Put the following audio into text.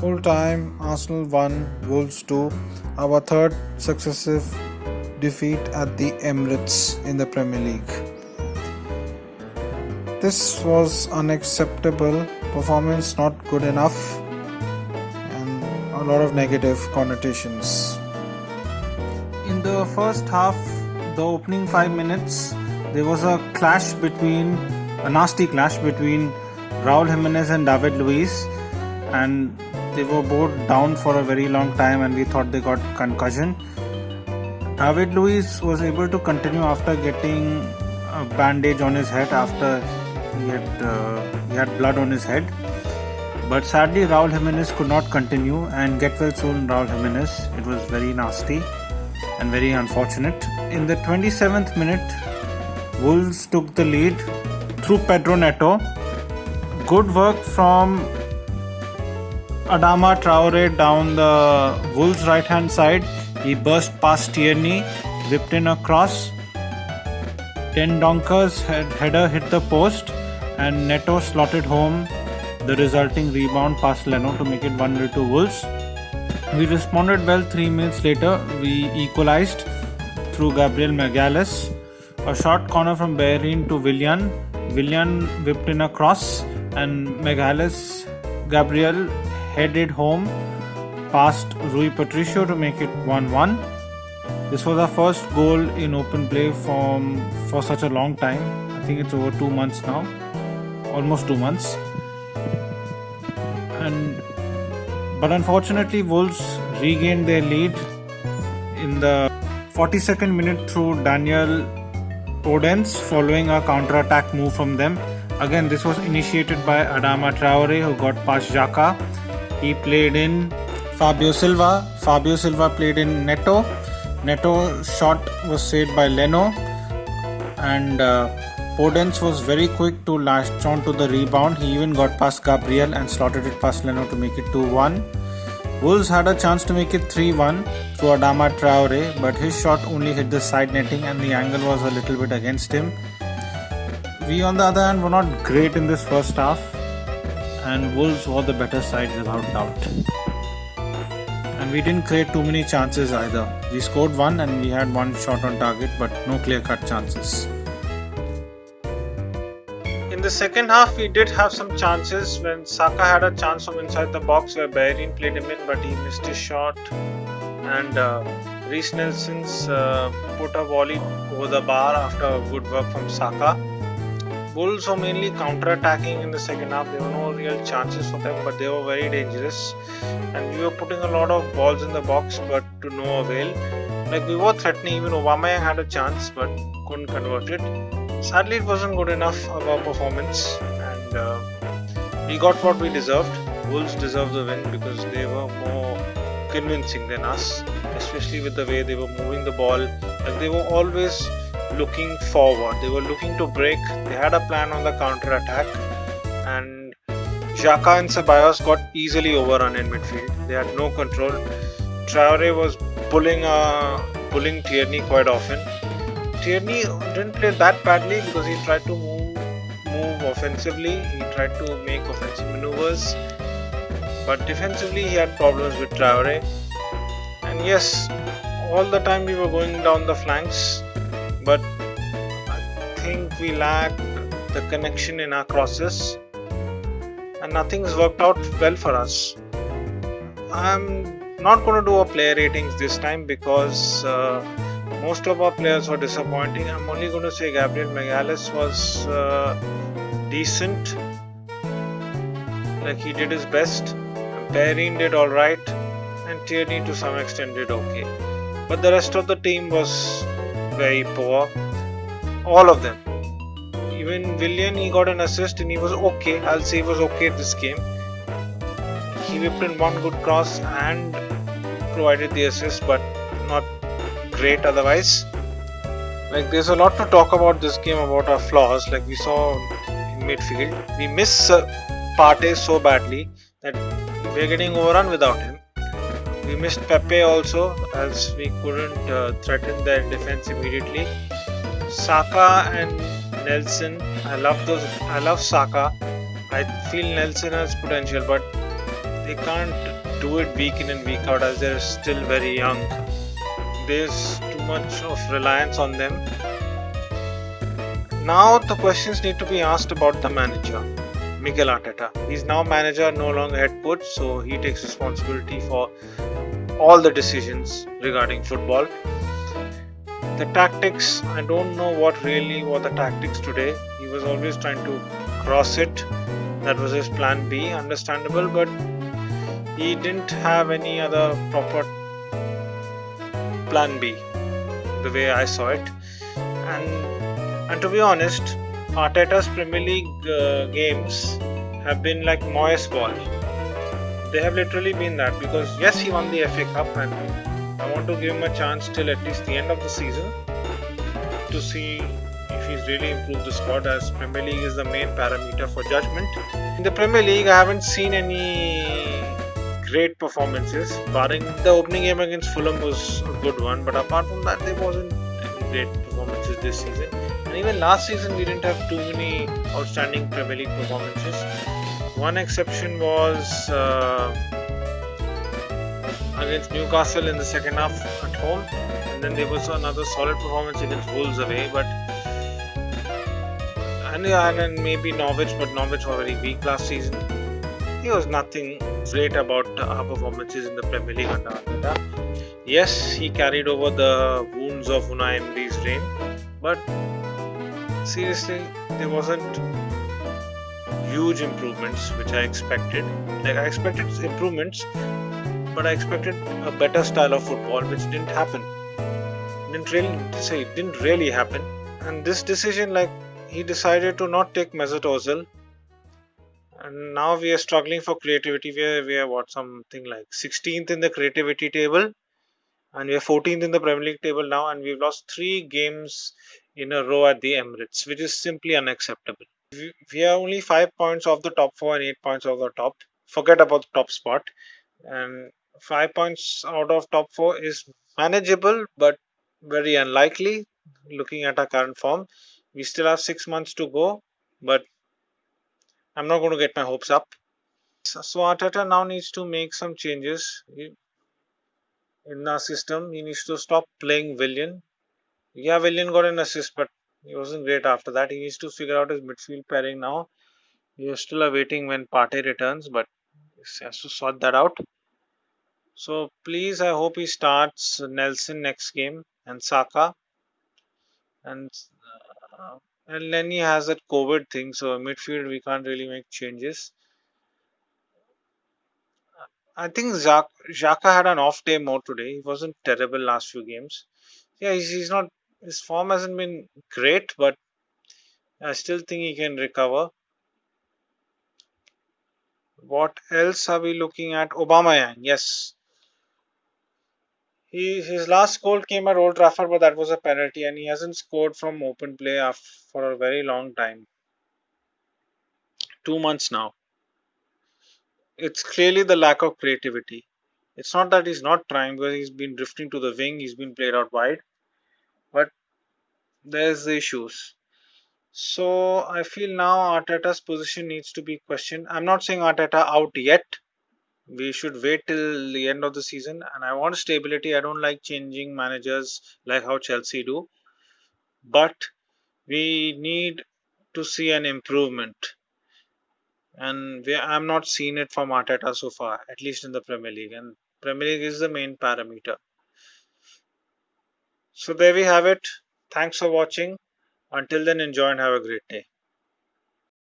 Full time, Arsenal 1, Wolves 2, our third successive defeat at the Emirates in the Premier League. This was unacceptable, performance not good enough, and a lot of negative connotations. In the first half, the opening 5 minutes, there was a nasty clash between Raul Jimenez and David Luiz, and they were both down for a very long time and we thought they got concussion. David Luiz was able to continue after getting a bandage on his head after he had blood on his head. But sadly Raul Jimenez could not continue and get well soon Raul Jimenez. It was very nasty and very unfortunate. In the 27th minute, Wolves took the lead through Pedro Neto. Good work from Adama Traore down the Wolves' right hand side. He burst past Tierney, whipped in a cross. Dendoncker's header hit the post and Neto slotted home the resulting rebound past Leno to make it 1-0 to Wolves. We responded well 3 minutes later. We equalised through Gabriel Magalhaes. A short corner from Bellerin to Willian. Willian whipped in a cross and Gabriel headed home past Rui Patricio to make it 1-1. This was our first goal in open play for such a long time. I think it's over 2 months now. Almost 2 months. But unfortunately Wolves regained their lead in the 42nd minute through Daniel Podence following a counter-attack move from them. Again, this was initiated by Adama Traore, who got past Xhaka. He played in Fabio Silva. Fabio Silva played in Neto. Neto's shot was saved by Leno. And Podence was very quick to latch on to the rebound. He even got past Gabriel and slotted it past Leno to make it 2-1. Wolves had a chance to make it 3-1 through Adama Traore, but his shot only hit the side netting and the angle was a little bit against him. We on the other hand were not great in this first half and Wolves were the better side without doubt. And we didn't create too many chances either. We scored one and we had one shot on target but no clear-cut chances. In the second half, we did have some chances when Saka had a chance from inside the box where Bellerin played him in, but he missed his shot. And Reiss Nelson's put a volley over the bar after good work from Saka. Wolves were mainly counter-attacking in the second half. There were no real chances for them, but they were very dangerous. And we were putting a lot of balls in the box, but to no avail. Like we were threatening, even Aubameyang had a chance, but couldn't convert it. Sadly, it wasn't good enough of our performance and we got what we deserved. Wolves deserved the win because they were more convincing than us, especially with the way they were moving the ball. Like they were always looking forward. They were looking to break. They had a plan on the counter-attack and Xhaka and Ceballos got easily overrun in midfield. They had no control. Traore was pulling Tierney quite often. Tierney didn't play that badly because he tried to move offensively. He tried to make offensive maneuvers. But defensively he had problems with Traore. And yes, all the time we were going down the flanks. But I think we lacked the connection in our crosses. And nothing's worked out well for us. I'm not going to do a player ratings this time because most of our players were disappointing. I'm only going to say Gabriel Magalhaes was decent. Like he did his best. Bellerin did alright. And Tierney to some extent did okay. But the rest of the team was very poor. All of them. Even Willian, he got an assist and he was okay. I'll say he was okay this game. He whipped in one good cross and provided the assist, but not great otherwise. Like there's a lot to talk about this game about our flaws. Like we saw in midfield, we miss Partey so badly that we're getting overrun without him. We missed Pepe also as we couldn't threaten their defense immediately. Saka and Nelson, I love Saka. I feel Nelson has potential, but they can't do it week in and week out as they're still very young. There's too much of reliance on them. Now the questions need to be asked about the manager, Mikel Arteta. He's now manager, no longer head coach, so he takes responsibility for all the decisions regarding football. The tactics, I don't know what really were the tactics today. He was always trying to cross it. That was his plan B, understandable, but he didn't have any other proper plan B, the way I saw it. And to be honest, Arteta's Premier League games have been like Moyes ball. They have literally been that, because yes, he won the FA Cup, and I want to give him a chance till at least the end of the season to see if he's really improved the squad, as Premier League is the main parameter for judgment. In the Premier League, I haven't seen any great performances, barring the opening game against Fulham was a good one, but apart from that, there wasn't any great performances this season. And even last season, we didn't have too many outstanding Premier League performances. One exception was against Newcastle in the second half at home, and then there was another solid performance against Wolves away, but and maybe Norwich, but Norwich were very weak last season. There was nothing great about our performances in the Premier League under Arteta. Yes, he carried over the wounds of Unai Emery's reign, but seriously, there wasn't huge improvements which I expected. Like, I expected improvements, but I expected a better style of football, which didn't happen. It didn't really happen. And this decision, like, he decided to not take Mesut Ozil, and now we are struggling for creativity. We are what, something like 16th in the creativity table, and we are 14th in the Premier League table now, and we've lost 3 games in a row at the Emirates, which is simply unacceptable. We are only 5 points off the top 4 and 8 points off the top. Forget about the top spot. And 5 points out of top 4 is manageable, but very unlikely looking at our current form. We still have 6 months to go, but I'm not going to get my hopes up. So Arteta now needs to make some changes in our system. He needs to stop playing Willian. Yeah, Willian got an assist, but he wasn't great after that. He needs to figure out his midfield pairing now. We are still awaiting when Partey returns, but he has to sort that out. So please, I hope he starts Nelson next game and Saka. And Lenny has that COVID thing, so midfield we can't really make changes. I think Xhaka had an off day more today. He wasn't terrible last few games. Yeah, he's not. His form hasn't been great, but I still think he can recover. What else are we looking at? Aubameyang, yes. His last goal came at Old Trafford, but that was a penalty, and he hasn't scored from open play for a very long time. 2 months now. It's clearly the lack of creativity. It's not that he's not trying, because he's been drifting to the wing, he's been played out wide, but there's the issues. So I feel now Arteta's position needs to be questioned. I'm not saying Arteta out yet. We should wait till the end of the season, and I want stability. I don't like changing managers like how Chelsea do, but we need to see an improvement, and I'm not seeing it from Arteta so far, at least in the Premier League, and Premier League is the main parameter. So there we have it. Thanks for watching. Until then, enjoy and have a great day.